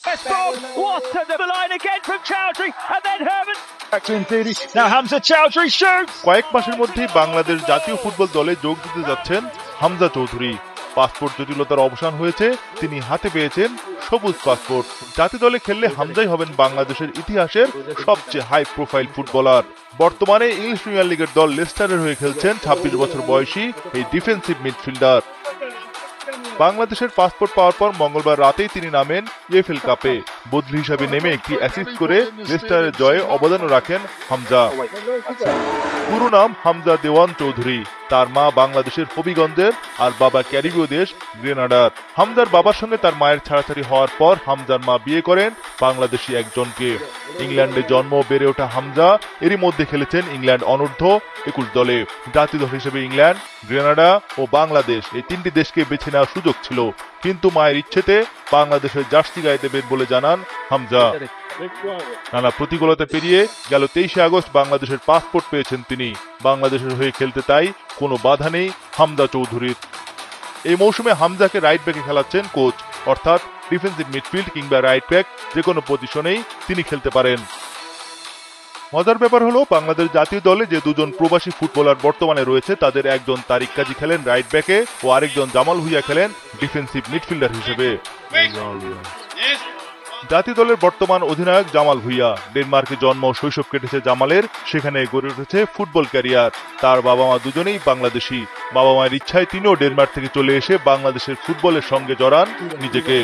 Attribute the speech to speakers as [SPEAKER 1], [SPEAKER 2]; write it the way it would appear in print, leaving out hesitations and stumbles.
[SPEAKER 1] What the line again from Chowdhury, and then Herman. Back to Ndidi. Now Hamza Chowdhury shoots.
[SPEAKER 2] কয়েক মাসের মধ্যেই বাংলাদেশ জাতীয় football দলে যোগ দিতে যাচ্ছেন হামজা চৌধুরী। পাসপোর্ট জটিলতার অবসান হয়েছে, তিনি হাতে পেয়েছেন সবুজ পাসপোর্ট। জাতীয় দলে খেললে হামজাই হবেন বাংলাদেশের ইতিহাসের সবচেয়ে হাই প্রোফাইল ফুটবলার। বর্তমানে ইংলিশ প্রিমিয়ার লিগের দল লেস্টারের হয়ে খেলছেন 26 বছর বয়সী এই ডিফেন্সিভ মিডফিল্ডার। বাংলাদেশের পাসপোর্ট পাওয়ার পর মঙ্গলবার রাতেই তিনি নামেন EFL কাপে। বদলি হিসাবে নেমে একটি অ্যাসিস্ট করে লেস্টারের জয়ে অবদানও রাখেন হামজা। পুরো নাম হামজা দেওয়ান চৌধুরী। তার মা বাংলাদেশের হবিগঞ্জের আর বাবা ক্যারিবীয় দেশ গ্রেনাডার। হামজার বাবার সঙ্গে তার মায়ের ছাড়াছাড়ি হওয়ার পর হামজার মা বিয়ে করেন বাংলাদেশি একজনকে। ইংল্যান্ডে জন্ম বেড়ে ওঠা হামজা এরই মধ্যে খেলেছেন ইংল্যান্ড অনূর্ধ্ব 21 দলে। জাতীয় দল হিসেবে ইংল্যান্ড, গ্রেনাডা ও বাংলাদেশ এই তিনটি দেশকে বেছে নেওয়ার সুযোগ ছিল, কিন্তু মায়ের ইচ্ছেতে বাংলাদেশের জার্সি গায়ে দেবেন বলে জানান হামজা। নানা প্রতিকূলতা পেরিয়ে গেল 23 আগস্ট বাংলাদেশের পাসপোর্ট পেয়েছেন তিনি। বাংলাদেশের হয়ে খেলতে তাই কোনো বাধা নেই হামজা চৌধুরীর। এই মৌসুমে হামজাকে রাইট ব্যাকে খেলাচ্ছেন কোচ, অর্থাৎ ডিফেন্সিভ মিডফিল্ড কিংবা রাইট ব্যাক যে কোনো পজিশনেই তিনি খেলতে পারেন। মজার ব্যাপার হলো, বাংলাদেশ জাতীয় দলে যে দুজন প্রবাসী ফুটবলার বর্তমানে রয়েছে তাদের একজন তারিক কাজী খেলেন রাইট ব্যাকে ও আরেকজন জামাল ভুঁইয়া খেলেন ডিফেন্সিভ মিডফিল্ডার হিসেবে। জাতীয় দলের বর্তমান অধিনায়ক জামাল ভুঁইয়া। ডেনমার্কে জন্ম ও শৈশব কেটেছে জামালের, সেখানে গড়ে উঠেছে ফুটবল ক্যারিয়ার। তার বাবা মা দুজনেই বাংলাদেশি। বাবা মায়ের ইচ্ছায় তিনিও ডেনমার্ক থেকে চলে এসে বাংলাদেশের ফুটবলের সঙ্গে জড়ান নিজেকে।